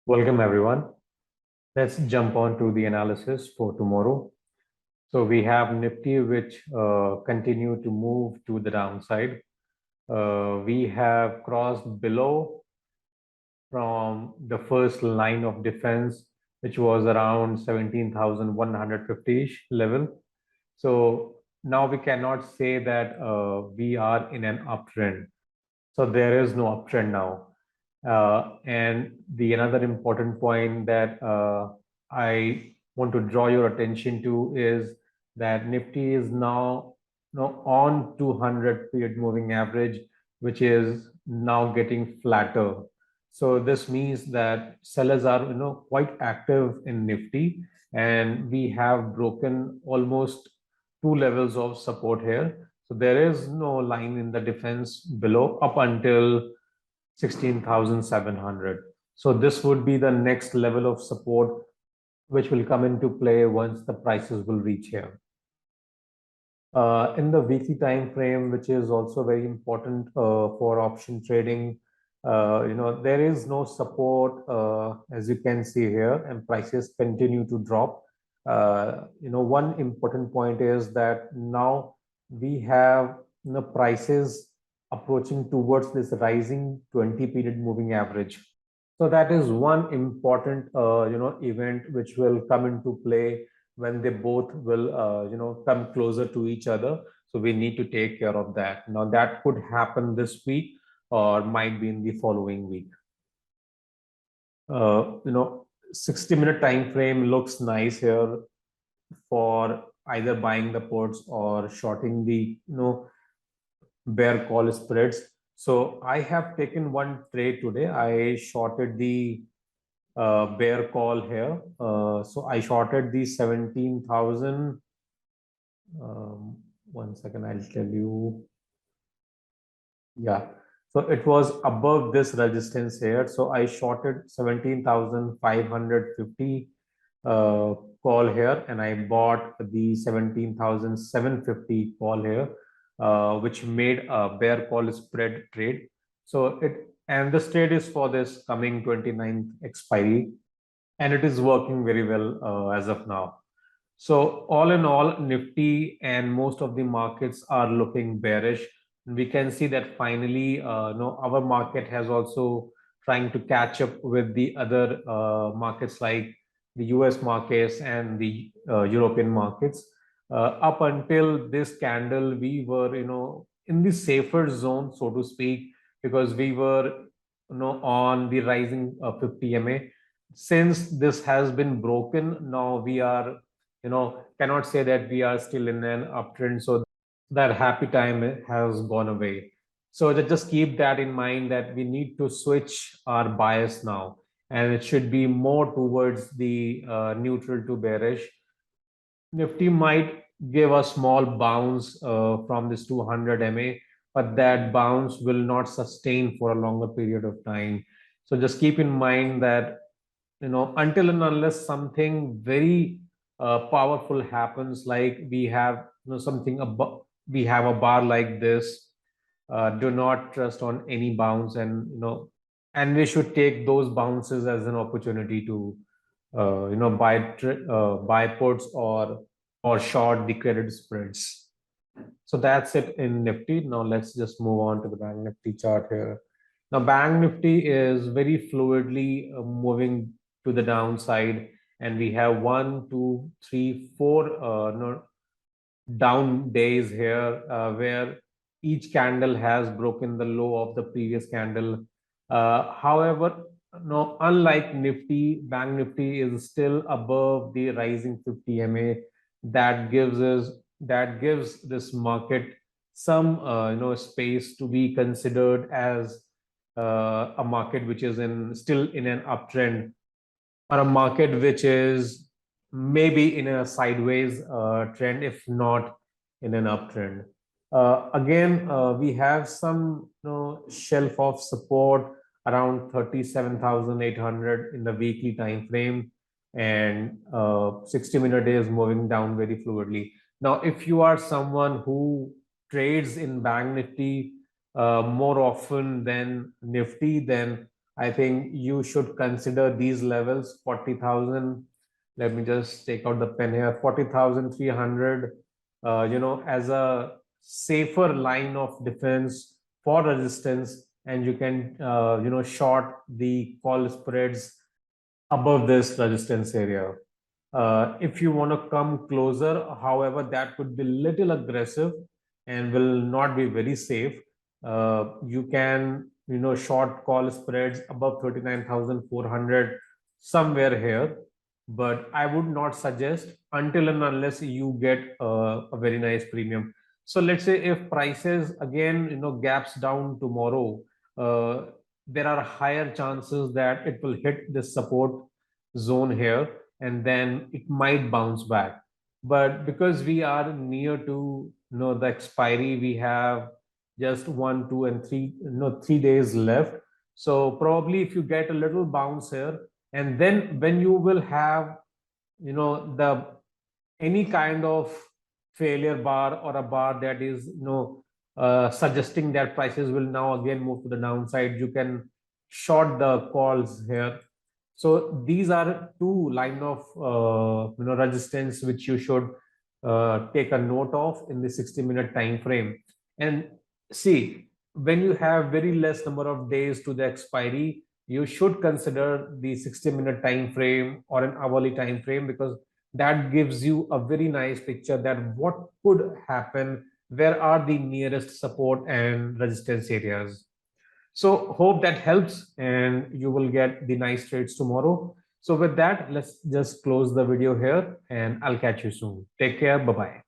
Welcome everyone. Let's jump on to the analysis for tomorrow. So we have Nifty which continue to move to the downside. We have crossed below from the first line of defense, which was around 17,150-ish level. So now we cannot say that we are in an uptrend. So there is no uptrend now. And the another important point that I want to draw your attention to is that Nifty is now on 200 period moving average, which is now getting flatter. So this means that sellers are quite active in Nifty, and we have broken almost two levels of support here. So there is no line in the defense below up until 16,700. So this would be the next level of support which will come into play once the prices will reach here. In the weekly time frame, which is also very important for option trading, there is no support as you can see here, and prices continue to drop. One important point is that now we have prices approaching towards this rising 20 period moving average. So that is one important event which will come into play when they both will come closer to each other. So we need to take care of that. Now that could happen this week or might be in the following week. 60-minute time frame looks nice here for either buying the puts or shorting the bear call spreads. So I have taken one trade today. I shorted the bear call here. So I shorted the 17,000. One second, I'll tell you. Yeah, so it was above this resistance here. So I shorted 17,550 call here, and I bought the 17,750 call here, which made a bear call spread trade. So this trade is for this coming 29th expiry, and it is working very well as of now. So all in all, Nifty and most of the markets are looking bearish. We can see that finally, our market has also trying to catch up with the other markets like the US markets and the European markets. Up until this candle, we were, in the safer zone, so to speak, because we were, on the rising 50 MA. Since this has been broken, now we are, cannot say that we are still in an uptrend. So that happy time has gone away. So just keep that in mind that we need to switch our bias now, and it should be more towards the neutral to bearish. Nifty might give a small bounce from this 200 MA, but that bounce will not sustain for a longer period of time. So just keep in mind that until and unless something very powerful happens, like we have something above, we have a bar like this, do not trust on any bounce, and and we should take those bounces as an opportunity to buy puts or short the credit spreads. So that's it in Nifty. Now let's just move on to the Bank Nifty chart here. Now Bank Nifty is very fluidly moving to the downside, and we have 1, 2, 3, 4 down days here where each candle has broken the low of the previous candle. However, unlike Nifty, Bank Nifty is still above the rising 50 MA. That gives this market some space to be considered as a market which is still in an uptrend, or a market which is maybe in a sideways trend, if not in an uptrend. Again, we have some shelf of support around 37,800 in the weekly time frame, and 60-minute is moving down very fluidly. Now, if you are someone who trades in Bank Nifty more often than Nifty, then I think you should consider these levels, 40,000. Let me just take out the pen here, 40,300, as a safer line of defense for resistance, and you can, short the call spreads above this resistance area. If you want to come closer, however, that could be little aggressive and will not be very safe. You can, short call spreads above 39,400 somewhere here, but I would not suggest until and unless you get a very nice premium. So let's say if prices again, gaps down tomorrow, there are higher chances that it will hit this support zone here and then it might bounce back. But because we are near to, the expiry, we have just 1, 2, and 3, 3 days left. So probably if you get a little bounce here, and then when you will have, the any kind of failure bar or a bar that is, suggesting that prices will now again move to the downside, you can short the calls here. So these are two line of resistance which you should take a note of in the 60-minute time frame. And see, when you have very less number of days to the expiry, you should consider the 60-minute time frame or an hourly time frame, because that gives you a very nice picture that what could happen, where are the nearest support and resistance areas. So hope that helps and you will get the nice trades tomorrow. So with that, let's just close the video here and I'll catch you soon. Take care. Bye-bye.